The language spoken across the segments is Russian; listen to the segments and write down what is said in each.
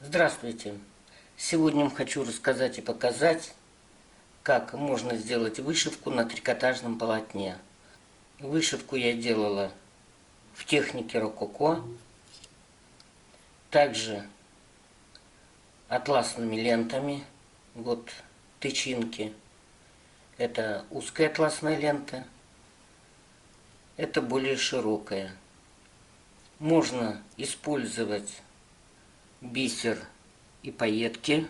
Здравствуйте! Сегодня хочу рассказать и показать, как можно сделать вышивку на трикотажном полотне. Вышивку я делала в технике рококо, также атласными лентами. Вот тычинки. Это узкая атласная лента, это более широкая. Можно использовать бисер и пайетки.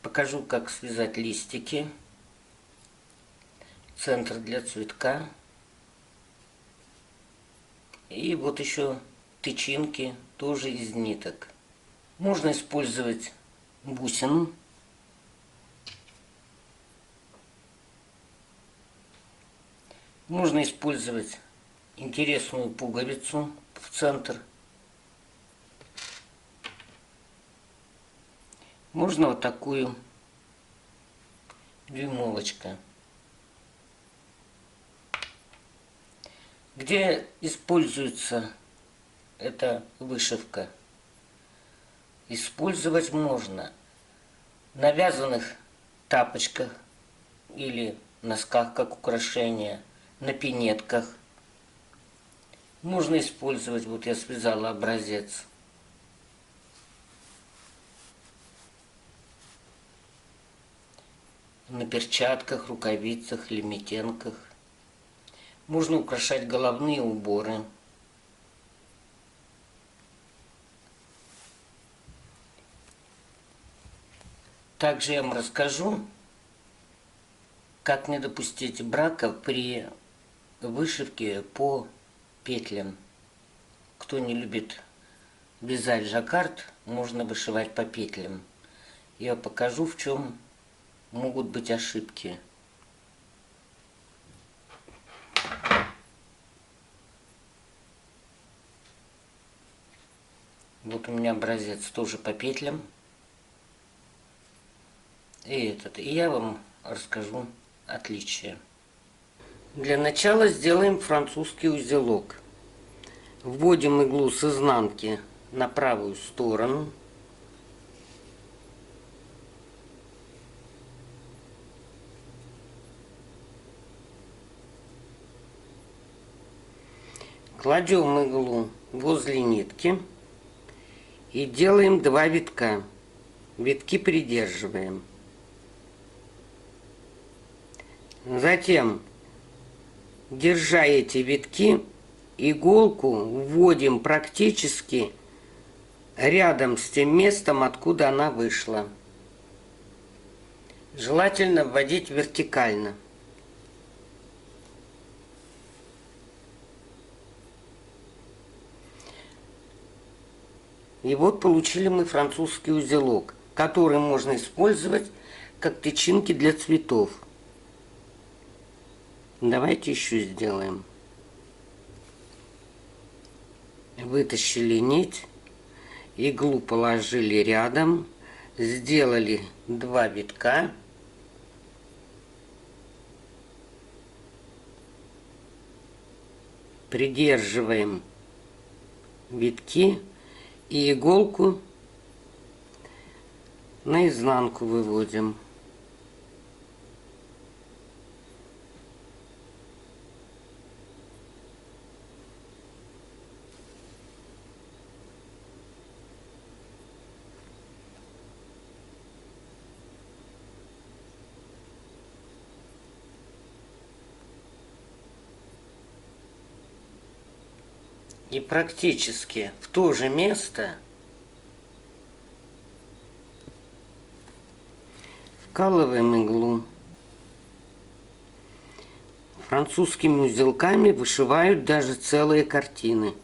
Покажу, как связать листики, центр для цветка. И вот еще тычинки, тоже из ниток. Можно использовать бусину. Можно использовать интересную пуговицу в центр. Можно вот такую дюймовочку. Где используется эта вышивка? Использовать можно на вязаных тапочках или носках как украшение, на пинетках. Можно использовать, вот я связала образец. На перчатках, рукавицах, лимитенках. Можно украшать головные уборы. Также я вам расскажу, как не допустить брака при вышивке по петлям. Кто не любит вязать жаккард, можно вышивать по петлям. Я покажу, в чем могут быть ошибки. Вот у меня образец тоже по петлям. И я вам расскажу отличия. Для начала сделаем французский узелок. Вводим иглу с изнанки на правую сторону. Кладем иглу возле нитки и делаем 2 витка. Витки придерживаем. Затем, держа эти витки, иголку вводим практически рядом с тем местом, откуда она вышла. Желательно вводить вертикально. И вот получили мы французский узелок, который можно использовать как тычинки для цветов. Давайте еще сделаем. Вытащили нить, иглу положили рядом, сделали 2 витка. Придерживаем витки и иголку наизнанку выводим. И практически в то же место вкалываем иглу. Французскими узелками вышивают даже целые картины.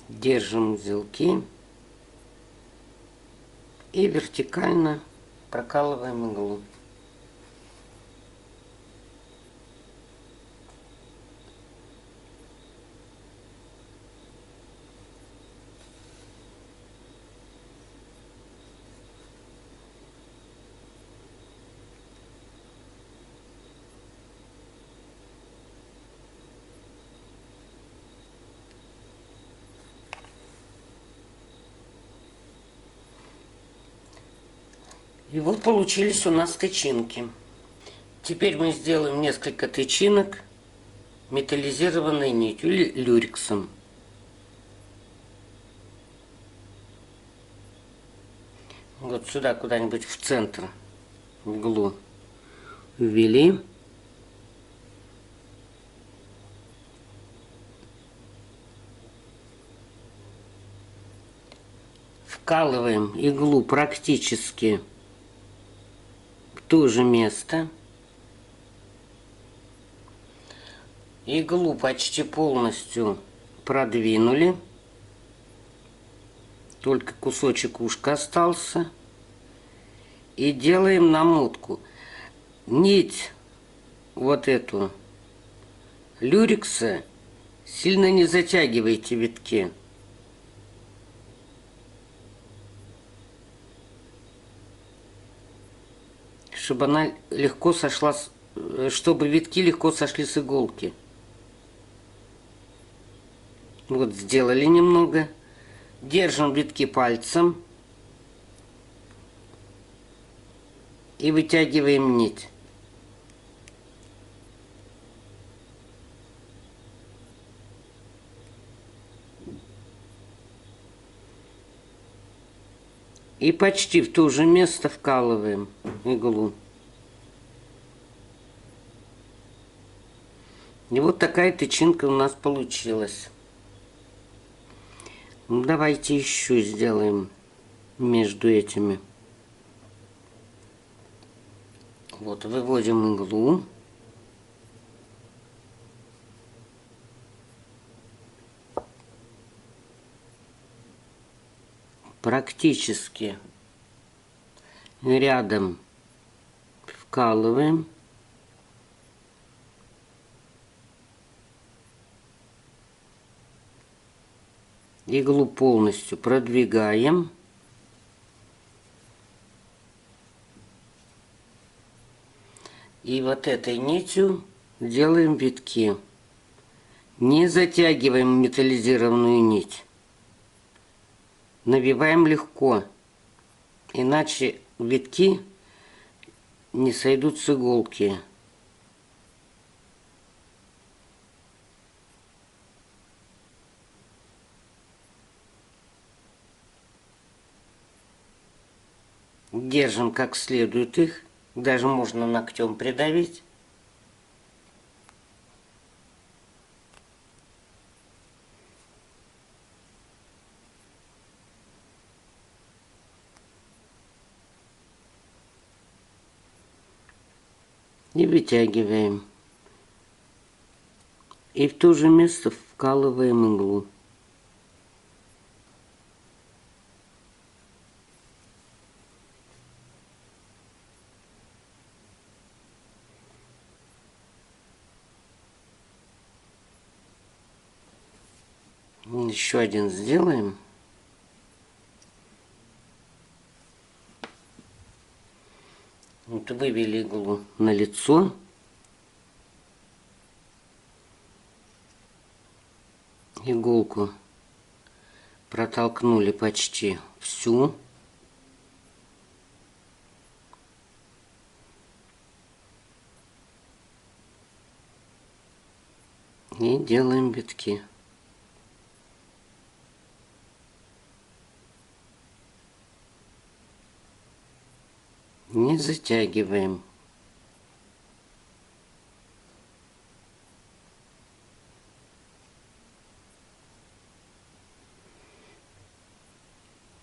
Держим узелки и вертикально прокалываем иглу. И вот получились у нас тычинки. Теперь мы сделаем несколько тычинок металлизированной нитью или люрексом. Вот сюда куда-нибудь в центр иглу ввели. Вкалываем иглу практически в то же место. Иглу почти полностью продвинули. Только кусочек ушка остался. И делаем намотку. Нить вот эту люрекса сильно не затягивайте витки. Чтобы она легко сошла, чтобы витки легко сошли с иголки. Вот сделали немного. Держим витки пальцем и вытягиваем нить. И почти в то же место вкалываем иглу. И вот такая тычинка у нас получилась. Давайте еще сделаем между этими. Вот выводим иглу. Практически рядом вкалываем. Иглу полностью продвигаем. И вот этой нитью делаем витки. Не затягиваем металлизированную нить. Навиваем легко, иначе витки не сойдут с иголки. Держим как следует их, даже можно ногтем придавить. И вытягиваем. И в то же место вкалываем иглу. Еще один сделаем. Вот вывели иглу на лицо. Иголку протолкнули почти всю. И делаем витки. Не затягиваем.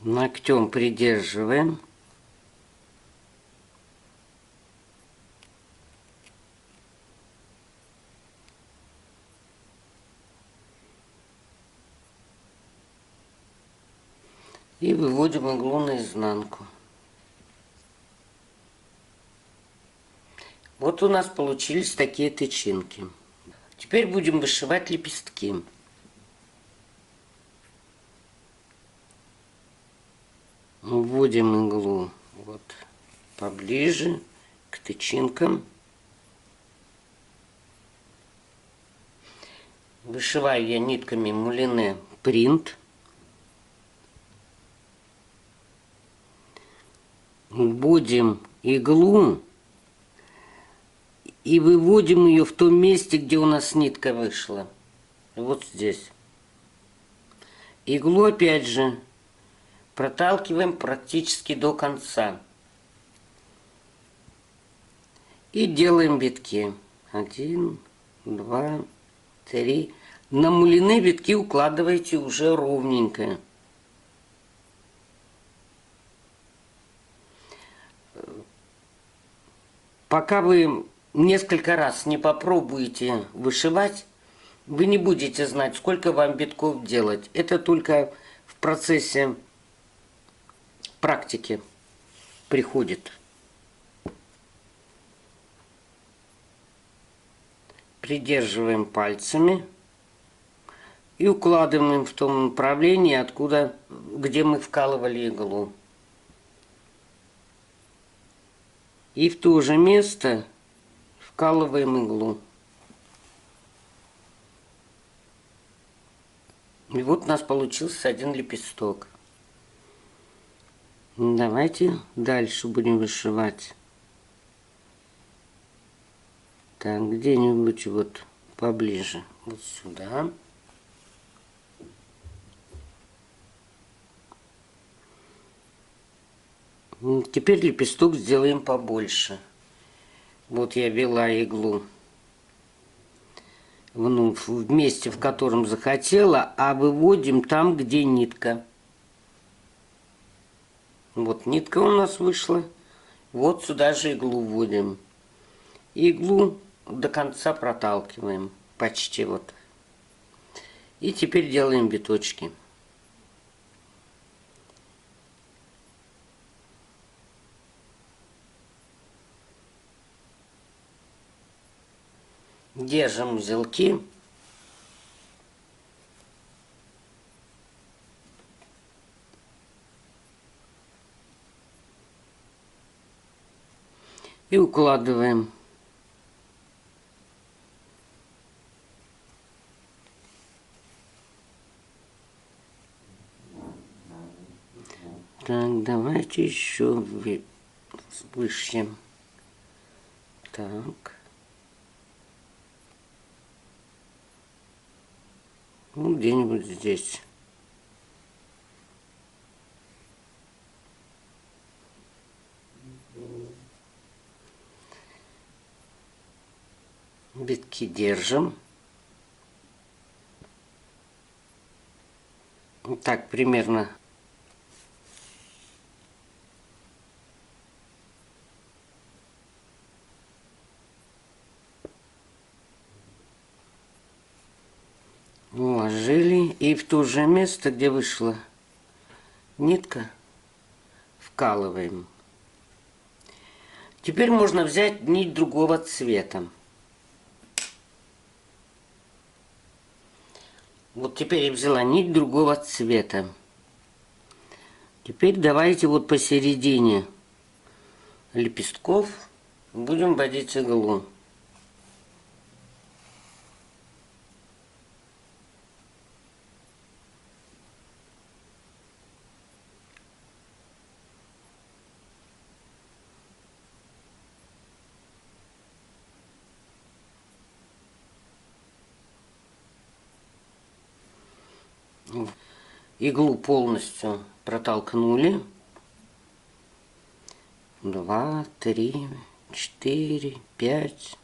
Ногтем придерживаем. И выводим иглу наизнанку. Вот у нас получились такие тычинки. Теперь будем вышивать лепестки. Вводим иглу вот поближе к тычинкам. Вышиваю я нитками мулине принт. Вводим иглу и выводим ее в том месте, где у нас нитка вышла. Вот здесь. Иглу опять же проталкиваем практически до конца. И делаем витки. 1, 2, 3. На мулине витки укладываете уже ровненько. Пока вы несколько раз не попробуете вышивать, вы не будете знать, сколько вам витков делать. Это только в процессе практики приходит. Придерживаем пальцами и укладываем в том направлении, где мы вкалывали иглу. И в то же место вкалываем иглу. И вот у нас получился один лепесток. Давайте дальше будем вышивать. Так, где-нибудь вот поближе. Вот сюда. Теперь лепесток сделаем побольше. Вот я ввела иглу в месте, в котором захотела, а выводим там, где нитка. Вот нитка у нас вышла. Вот сюда же иглу вводим. Иглу до конца проталкиваем. Почти вот. И теперь делаем виточки. Держим узелки. И укладываем. Так, давайте еще вышьем. Так. Ну, где-нибудь здесь. Витки держим. Вот так примерно. Уложили. И в то же место, где вышла нитка, вкалываем. Теперь можно взять нить другого цвета. Вот теперь я взяла нить другого цвета. Теперь давайте вот посередине лепестков будем вводить иглу. Иглу полностью протолкнули. 2, 3, 4, 5,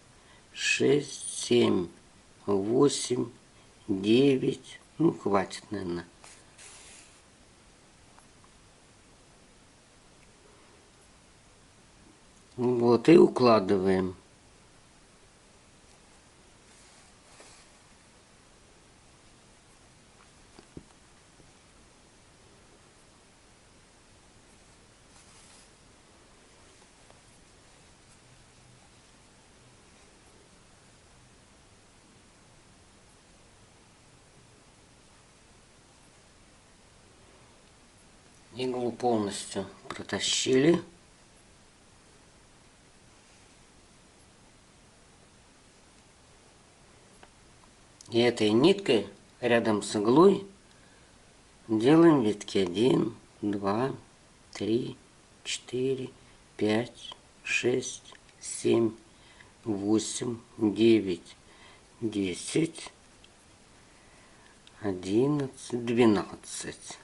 6, 7, 8, 9. Ну, хватит, наверное. Вот, и укладываем. Иглу полностью протащили. И этой ниткой рядом с иглой делаем витки 1, 2, 3, 4, 5, 6, 7, 8, 9, 10, 11, 12.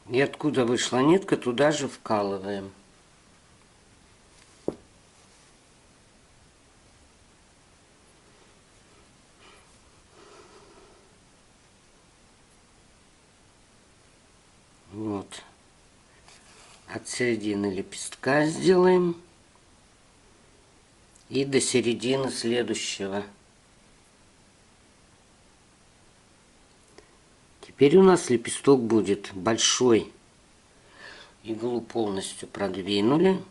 И откуда вышла нитка, туда же вкалываем. Вот. От середины лепестка сделаем. И до середины следующего. Теперь у нас лепесток будет большой. Иглу полностью продвинули.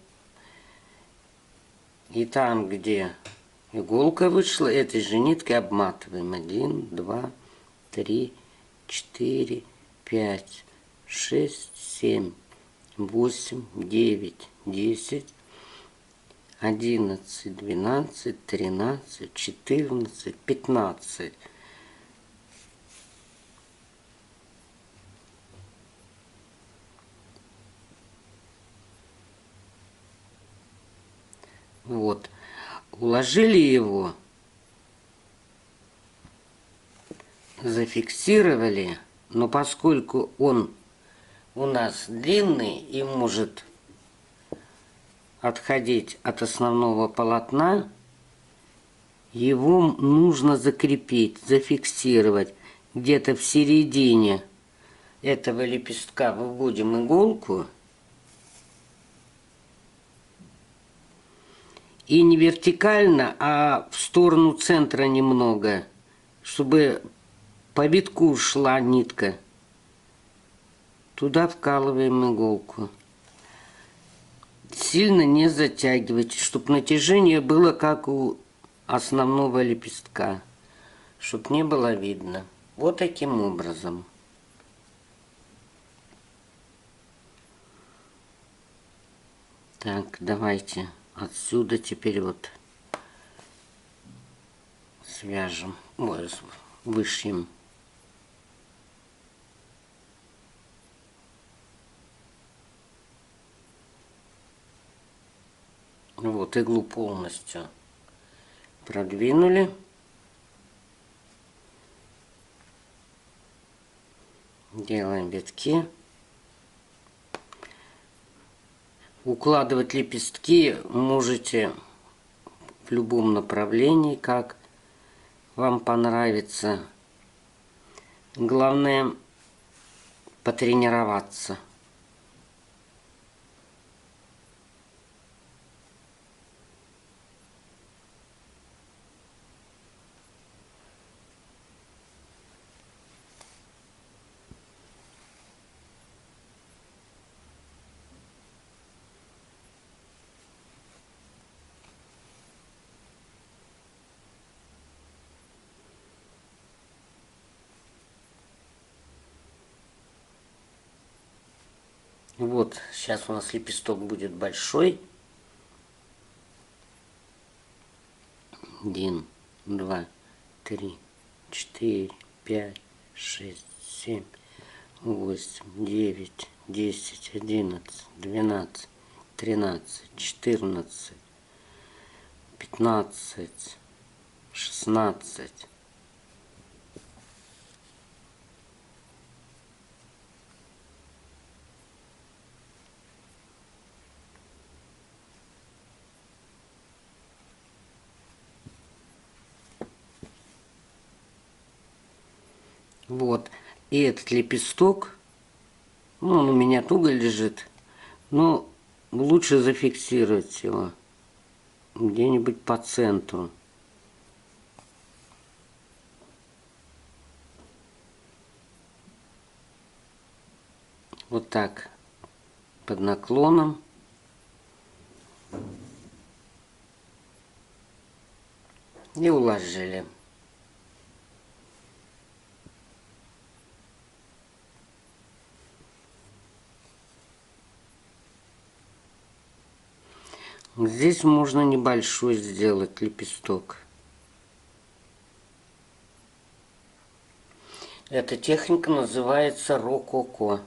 И там, где иголка вышла, этой же ниткой обматываем. 1, 2, 3, 4, 5, 6, 7, 8, 9, 10, 11, 12, 13, 14, 15. Вот. Уложили его, зафиксировали, но поскольку он у нас длинный и может отходить от основного полотна, его нужно закрепить, зафиксировать. Где-то в середине этого лепестка выводим иголку. И не вертикально, а в сторону центра немного, чтобы по витку шла нитка. Туда вкалываем иголку. Сильно не затягивайте, чтобы натяжение было как у основного лепестка, чтобы не было видно. Вот таким образом. Так, давайте отсюда теперь вот свяжем, вышьем. Вот иглу полностью продвинули. Делаем витки. Укладывать лепестки можете в любом направлении, как вам понравится. Главное потренироваться. Вот, сейчас у нас лепесток будет большой. 1, 2, 3, 4, 5, 6, 7, 8, 9, 10, 11, 12, 13, 14, 15, 16. Вот, и этот лепесток, ну, он у меня туго лежит, но лучше зафиксировать его где-нибудь по центру. вот так под наклоном. И уложили. Здесь можно небольшой сделать лепесток. Эта техника называется рококо.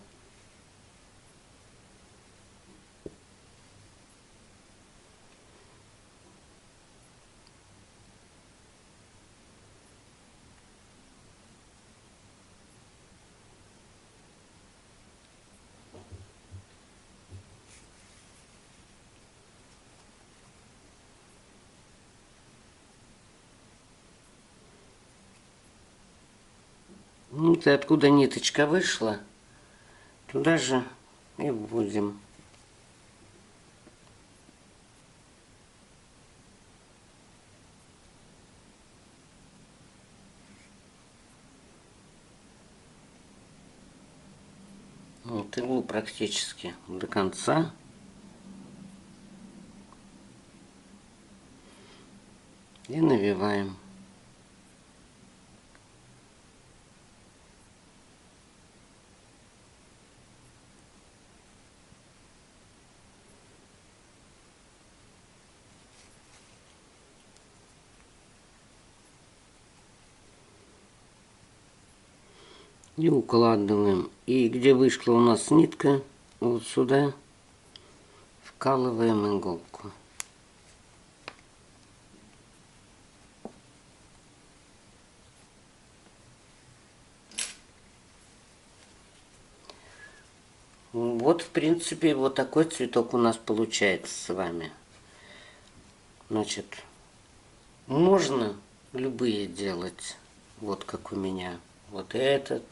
Вот и откуда ниточка вышла, туда же и вводим. Вот иглу практически до конца. И навиваем. И укладываем. И где вышла у нас нитка, вот сюда вкалываем иголку. Вот, в принципе, вот такой цветок у нас получается с вами. Значит, можно любые делать, вот как у меня. Вот этот.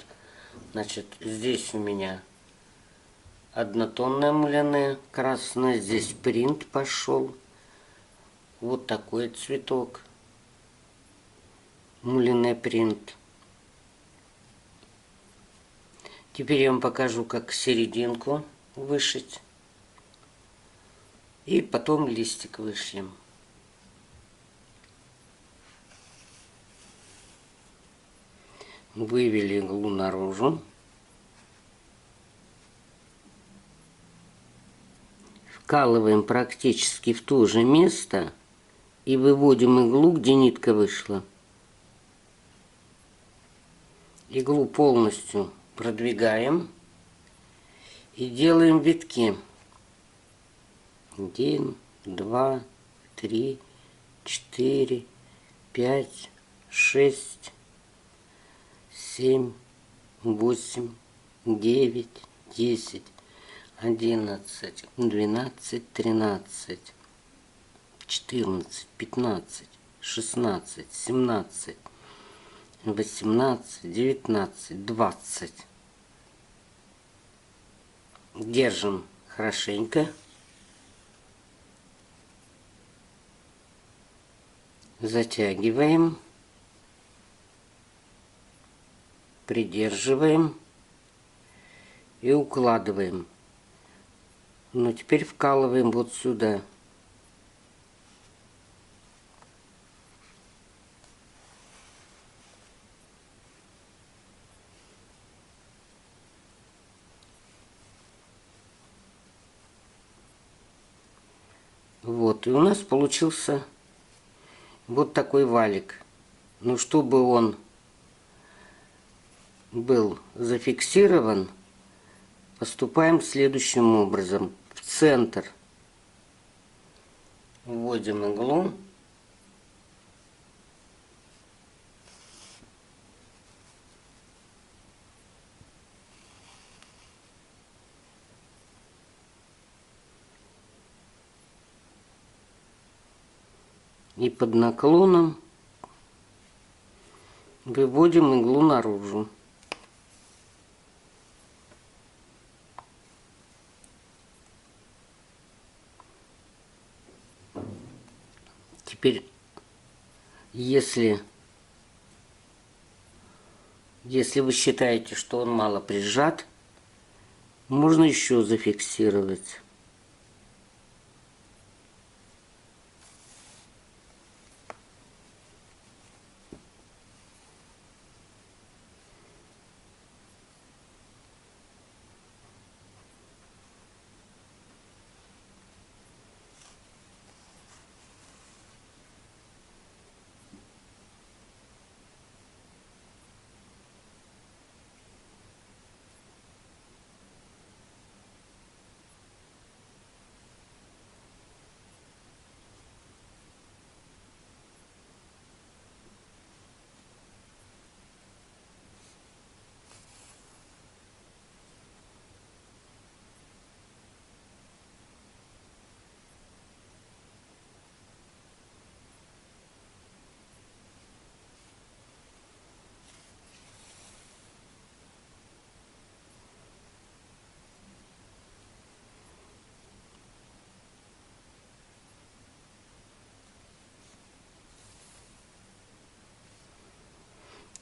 Значит, здесь у меня однотонная муляне красная, здесь принт пошел. Вот такой цветок. Муляне принт. Теперь я вам покажу, как серединку вышить. И потом листик вышьем. Вывели иглу наружу. Вкалываем практически в то же место и выводим иглу, где нитка вышла. Иглу полностью продвигаем и делаем витки. 1, 2, 3, 4, 5, 6, 7, 8, 9, 10, 11, 12, 13, 14, 15, 16, 17, 18, 19, 20. Держим хорошенько. Затягиваем. Придерживаем. И укладываем. Но теперь вкалываем вот сюда. Вот, и у нас получился вот такой валик. Но чтобы он был зафиксирован, поступаем следующим образом. В центр вводим иглу. И под наклоном выводим иглу наружу. Теперь, если вы считаете, что он мало прижат, Можно еще зафиксировать.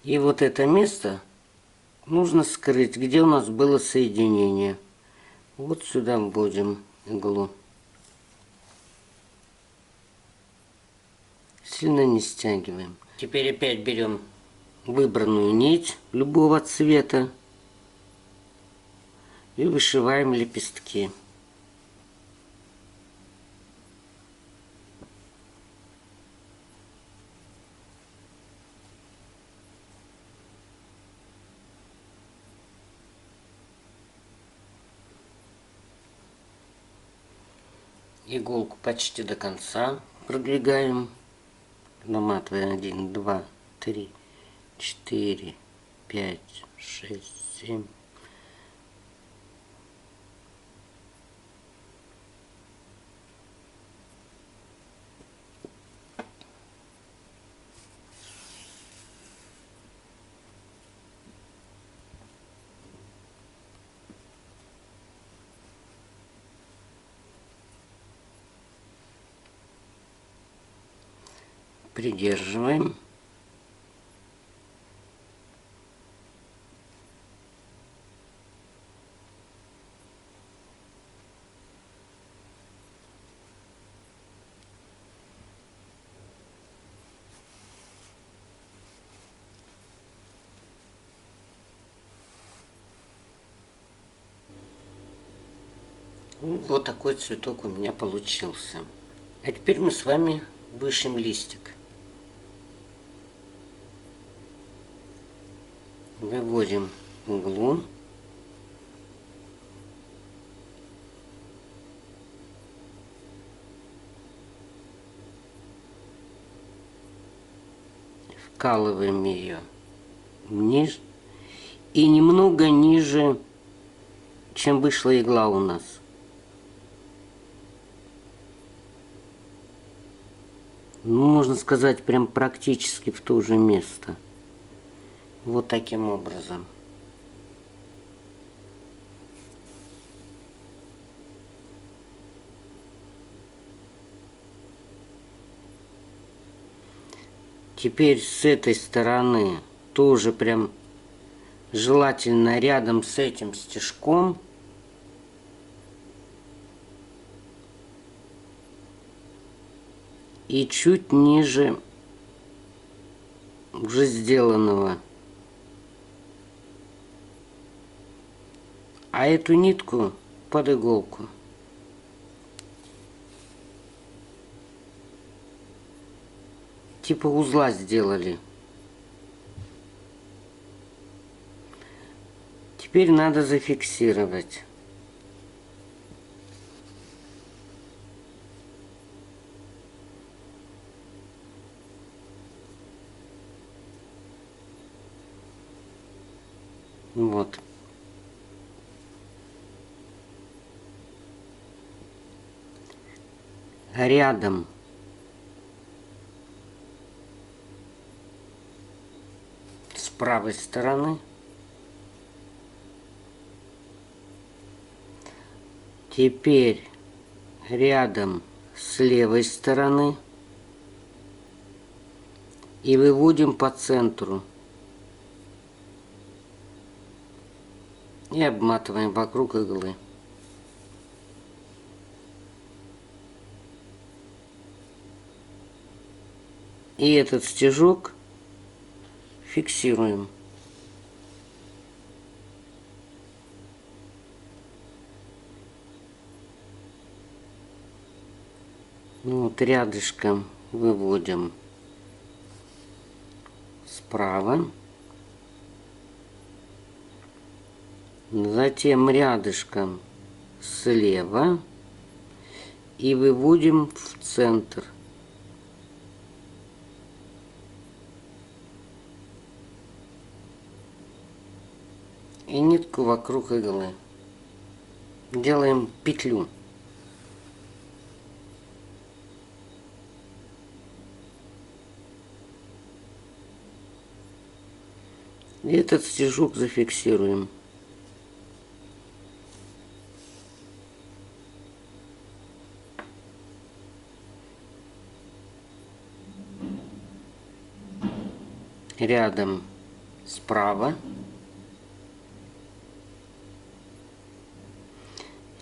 И вот это место нужно скрыть, где у нас было соединение. Вот сюда вводим иглу. Сильно не стягиваем. Теперь опять берем выбранную нить любого цвета и вышиваем лепестки. Иголку почти до конца продвигаем, наматывая 1, 2, 3, 4, 5, 6, 7. Придерживаем. Вот такой цветок у меня получился. А теперь мы с вами вышьем листик. Выводим иглу. Вкалываем ее вниз и немного ниже, чем вышла игла у нас. Ну, можно сказать, прям практически в то же место. Вот таким образом. Теперь с этой стороны тоже прям желательно рядом с этим стежком и чуть ниже уже сделанного. А эту нитку под иголку. Типа узла сделали. Теперь надо зафиксировать. Вот. Рядом с правой стороны теперь рядом с левой стороны и выводим по центру. И обматываем вокруг иглы. И этот стежок фиксируем. Вот рядышком выводим справа. Затем рядышком слева. И выводим в центр. И нитку вокруг иглы. Делаем петлю. И этот стежок зафиксируем. Рядом справа.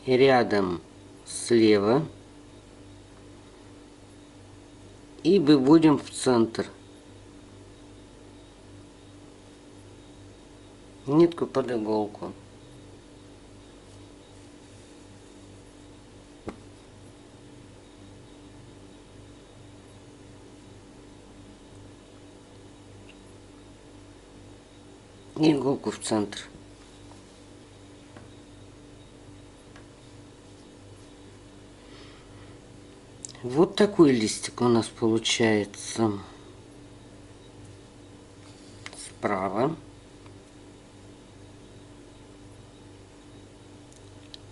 И рядом слева. И выводим в центр. Нитку под иголку. И иголку в центр. Вот такой листик у нас получается. Справа.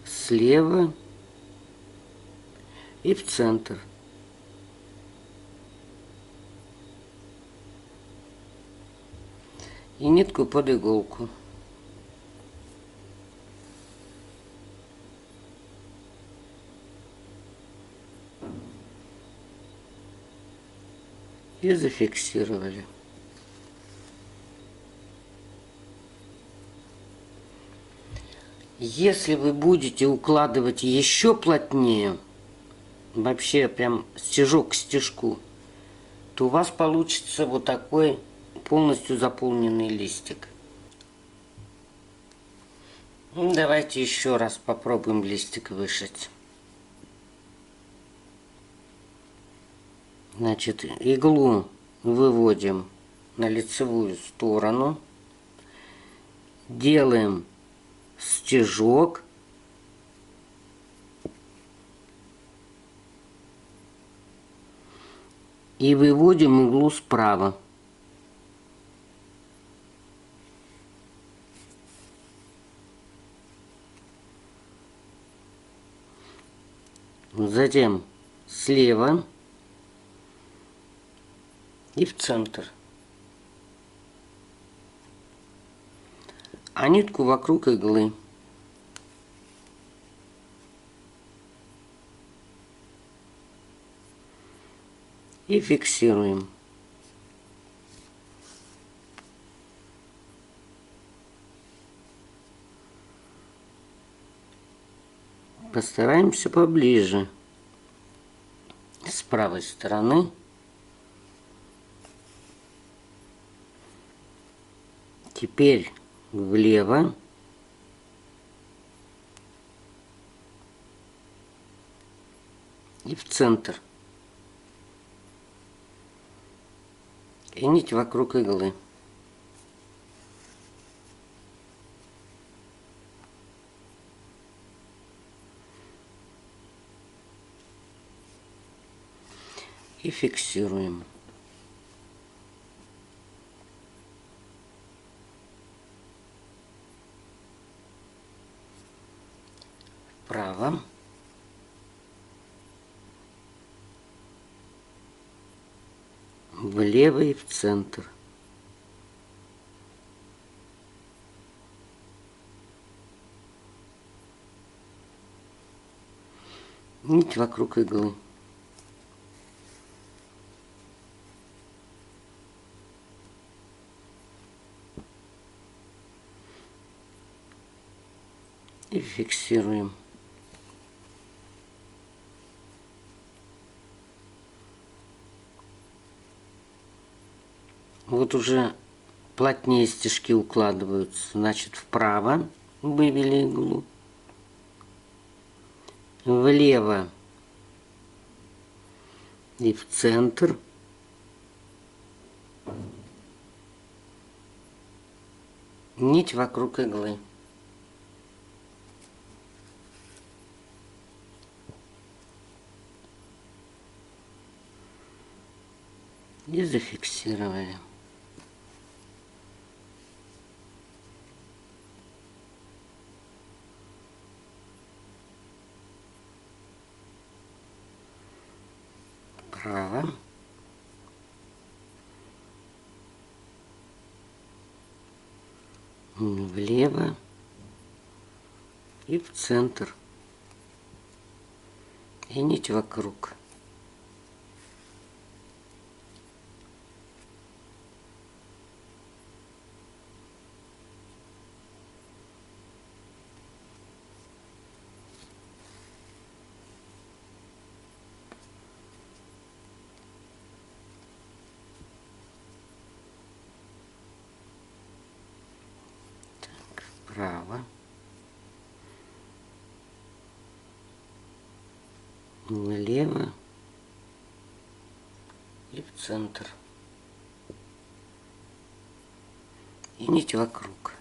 Слева. И в центр. И нитку под иголку. И зафиксировали. Если вы будете укладывать еще плотнее, вообще прям стежок к стежку, то у вас получится вот такой полностью заполненный листик. Давайте еще раз попробуем листик вышить. Значит, иглу выводим на лицевую сторону, делаем стежок, и выводим иглу справа. Затем слева и в центр. А нитку вокруг иглы. И фиксируем. Постараемся поближе. С правой стороны. Теперь влево. И в центр. И нить вокруг иглы. И фиксируем. Вправо. Влево и в центр. Нить вокруг иглы. И фиксируем. Вот уже плотнее стежки укладываются. Значит, вправо вывели иглу, влево и в центр. Нить вокруг иглы. И зафиксировали. Вправо. Влево и в центр. И нить вокруг. Так, вправо. Влево и в центр. И нить вокруг.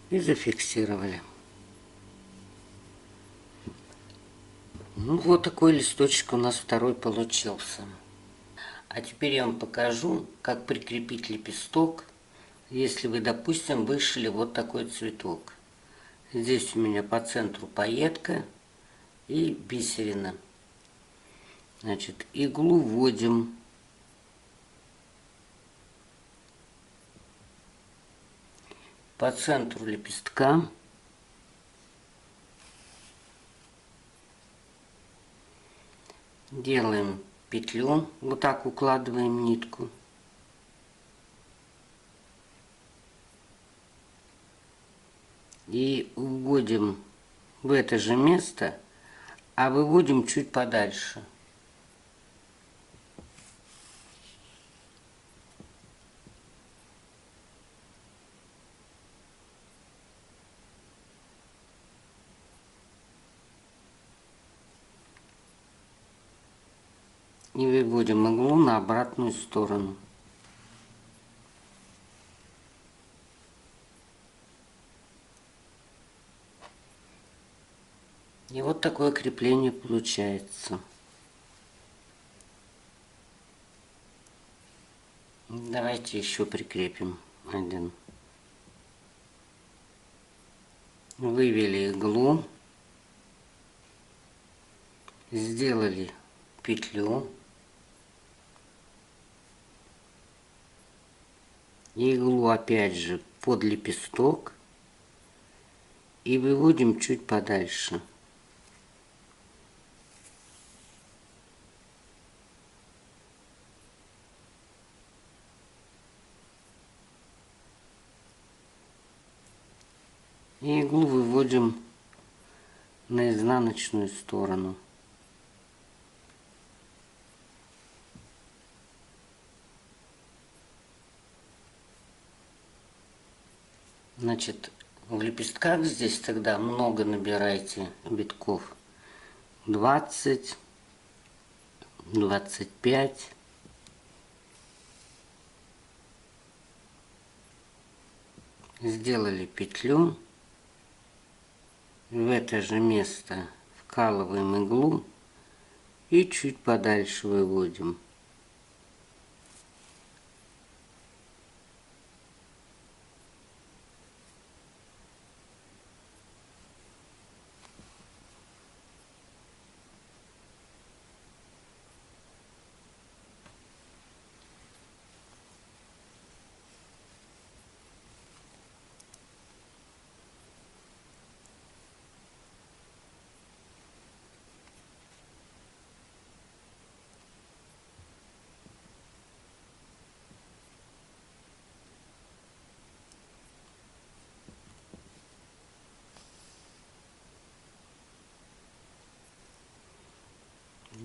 И зафиксировали. Ну, вот такой листочек у нас второй получился. А теперь я вам покажу, как прикрепить лепесток, если вы, допустим, вышили вот такой цветок. Здесь у меня по центру пайетка и бисерина. Значит, иглу вводим. По центру лепестка. Делаем петлю, вот так укладываем нитку. И вводим в это же место, а выводим чуть подальше. И выводим иглу на обратную сторону. И вот такое крепление получается. Давайте еще прикрепим один. Вывели иглу, сделали петлю, иглу опять же под лепесток и выводим чуть подальше. И иглу выводим на изнаночную сторону. Значит, в лепестках здесь тогда много набирайте витков. 20, 25. Сделали петлю. В это же место вкалываем иглу и чуть подальше выводим.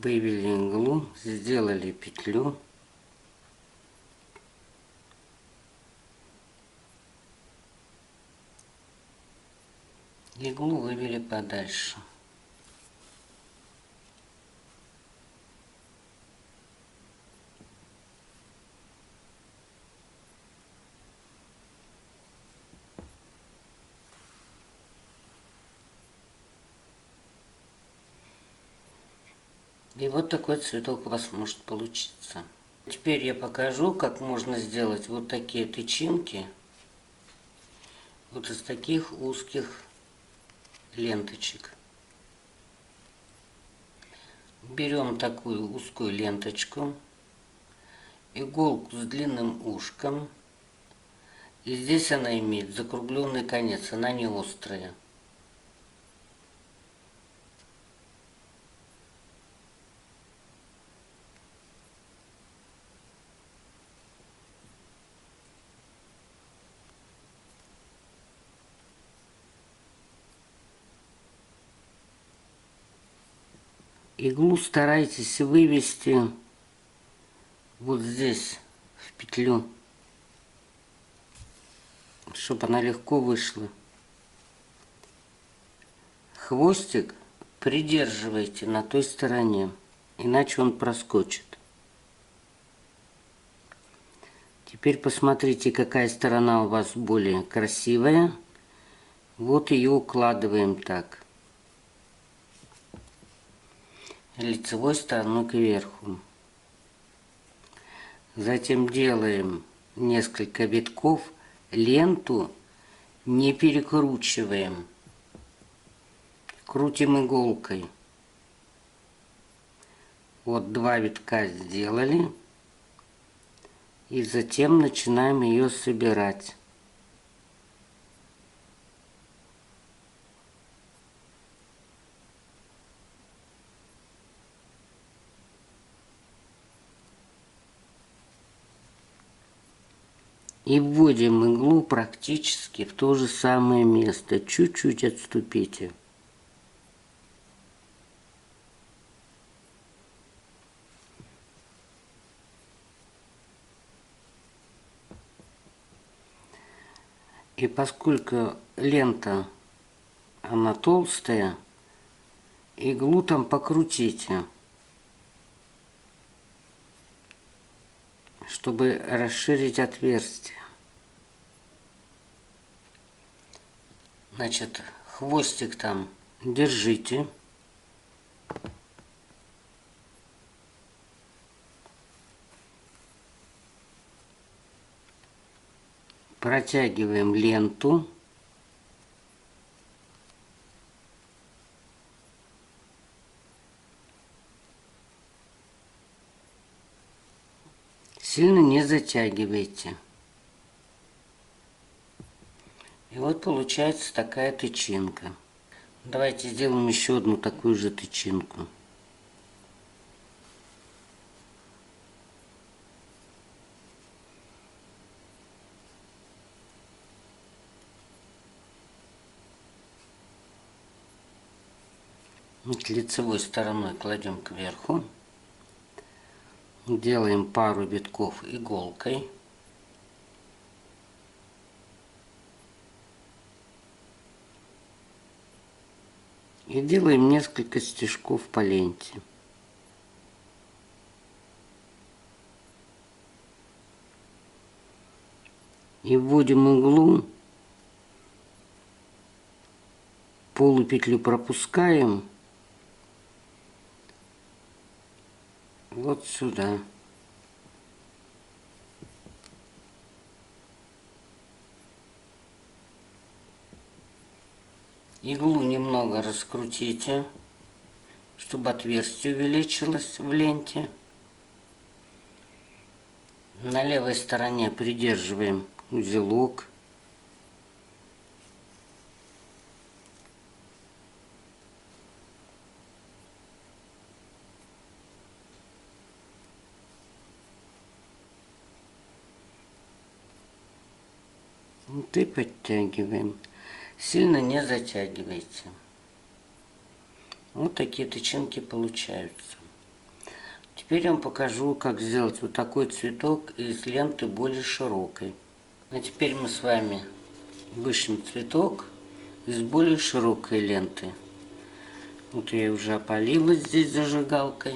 Вывели иглу, сделали петлю. Иглу вывели подальше. И вот такой цветок у вас может получиться. Теперь я покажу, как можно сделать вот такие тычинки вот из таких узких ленточек. Берем такую узкую ленточку, иголку с длинным ушком, и здесь она имеет закругленный конец, она не острая. Иглу старайтесь вывести вот здесь, в петлю, чтобы она легко вышла. Хвостик придерживайте на той стороне, иначе он проскочит. Теперь посмотрите, какая сторона у вас более красивая. Вот ее укладываем так. Лицевой стороной кверху. Затем делаем несколько витков, ленту не перекручиваем, крутим иголкой. Вот 2 витка сделали, и затем начинаем ее собирать. И вводим иглу практически в то же самое место. Чуть-чуть отступите. И поскольку лента, она толстая, иглу там покрутите, чтобы расширить отверстие. Значит, хвостик там держите. Протягиваем ленту. Сильно не затягивайте. И вот получается такая тычинка. Давайте сделаем еще одну такую же тычинку. Вот лицевой стороной кладем кверху. Делаем пару витков иголкой. И делаем несколько стежков по ленте. И вводим иглу, полупетлю пропускаем вот сюда. Иглу немного раскрутите, чтобы отверстие увеличилось в ленте. На левой стороне придерживаем узелок. Вот и подтягиваем. Сильно не затягивайте. Вот такие тычинки получаются. Теперь я вам покажу, как сделать вот такой цветок из ленты более широкой. А теперь мы с вами вышьем цветок из более широкой ленты. Вот я уже опалила здесь зажигалкой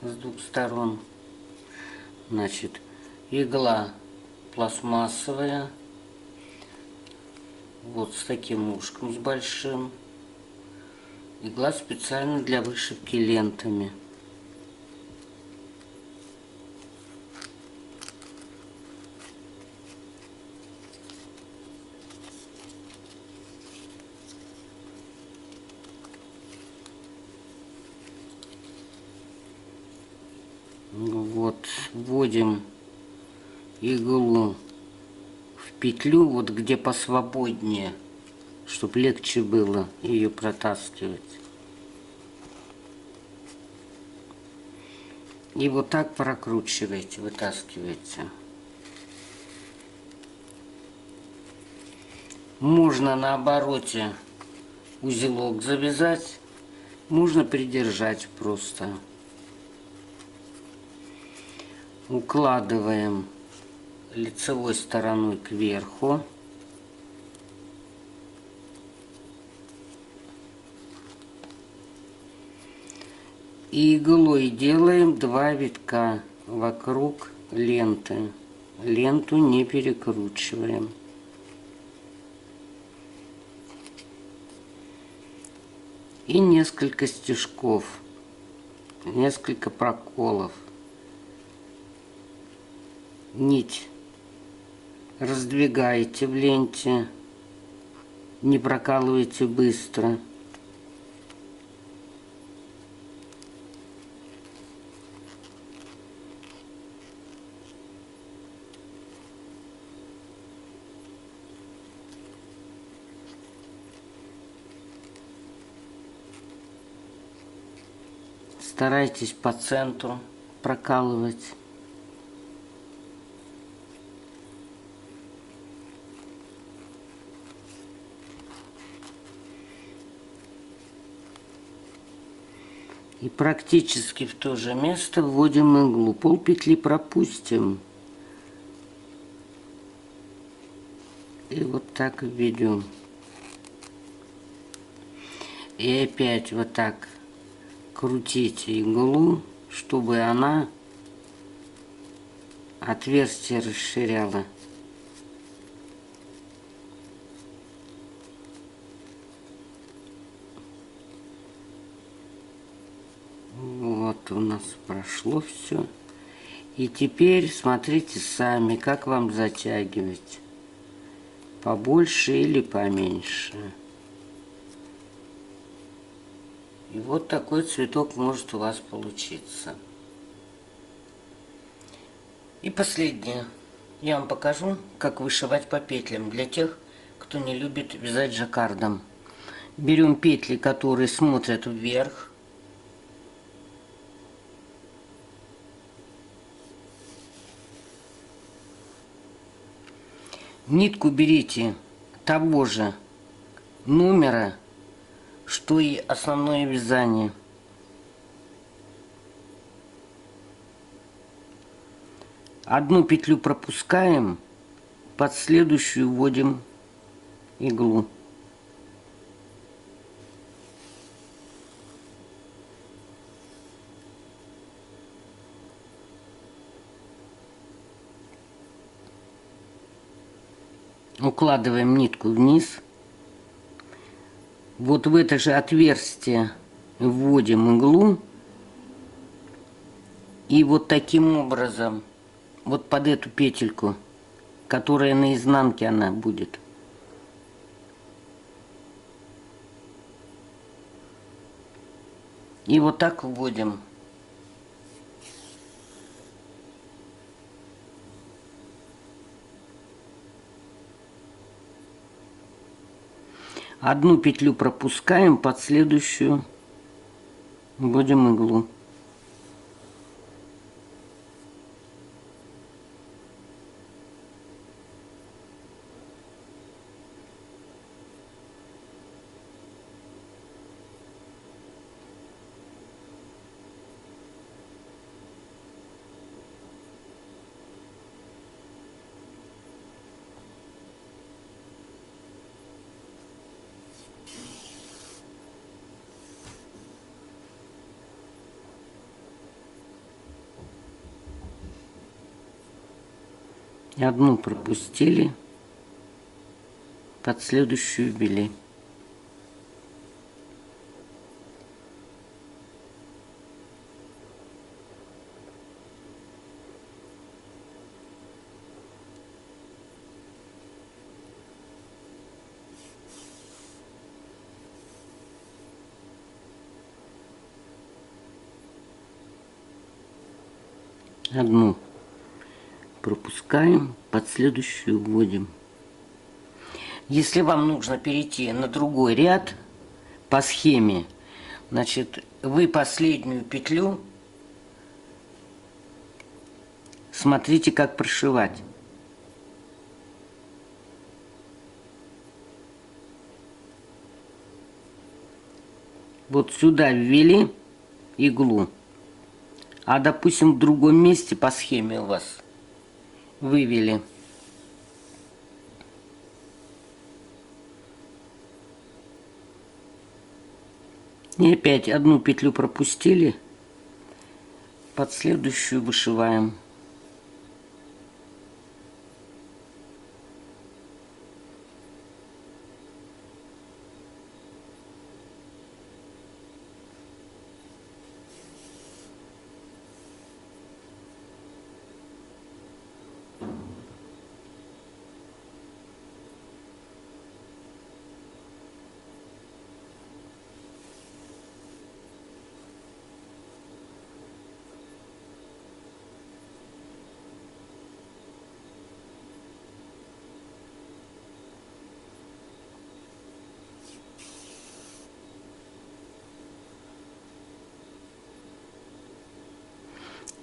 с двух сторон. Значит, игла пластмассовая, вот с таким ушком, с большим. Игла специально для вышивки лентами. Вот, вводим иглу в петлю, вот где посвободнее, чтобы легче было ее протаскивать. И вот так прокручиваете, вытаскиваете. Можно на обороте узелок завязать, можно придержать просто. Укладываем лицевой стороной кверху. И иглой делаем 2 витка вокруг ленты. Ленту не перекручиваем. И несколько стежков, несколько проколов. Нить раздвигаете в ленте, не прокалывайте быстро. Старайтесь по центру прокалывать. И практически в то же место вводим иглу. Полпетли пропустим. И вот так введем. И опять вот так крутите иглу, чтобы она отверстие расширяла. Вот у нас прошло все. И теперь смотрите сами, как вам затягивать. Побольше или поменьше. И вот такой цветок может у вас получиться. И последнее. Я вам покажу, как вышивать по петлям для тех, кто не любит вязать жаккардом. Берем петли, которые смотрят вверх. Нитку берите того же номера, что и основное вязание. Одну петлю пропускаем, под следующую вводим иглу. Укладываем нитку вниз. Вот в это же отверстие вводим иглу. И вот таким образом, вот под эту петельку, которая на изнанке она будет. И вот так вводим. Одну петлю пропускаем, под следующую вводим иглу. Одну пропустили, под следующую ввели. Одну пропускаем, под следующую вводим. Если вам нужно перейти на другой ряд по схеме, значит, вы последнюю петлю смотрите, как прошивать. Вот сюда ввели иглу, а, допустим, в другом месте по схеме у вас вывели. И опять одну петлю пропустили, под следующую вышиваем.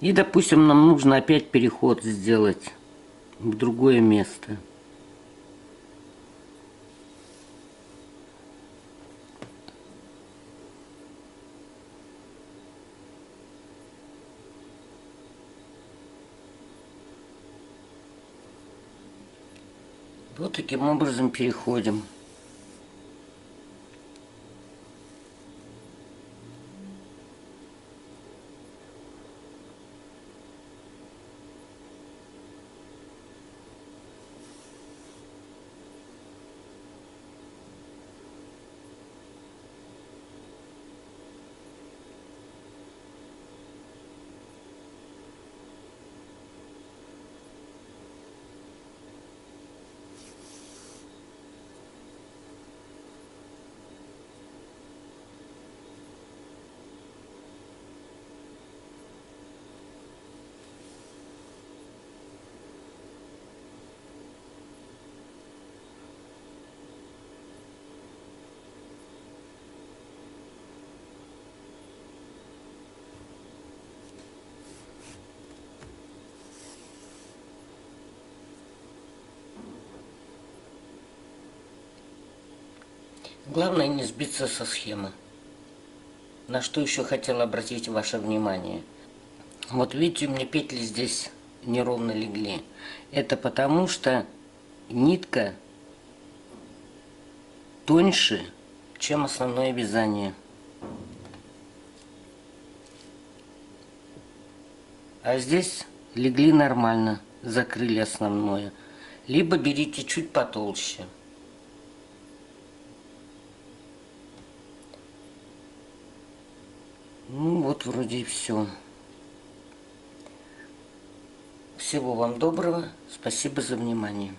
И, допустим, нам нужно опять переход сделать в другое место. Вот таким образом переходим. Главное не сбиться со схемы. На что еще хотела обратить ваше внимание. Вот видите, у меня петли здесь неровно легли. Это потому, что нитка тоньше, чем основное вязание. А здесь легли нормально, закрыли основное. Либо берите чуть потолще. Ну вот вроде и все. Всего вам доброго. Спасибо за внимание.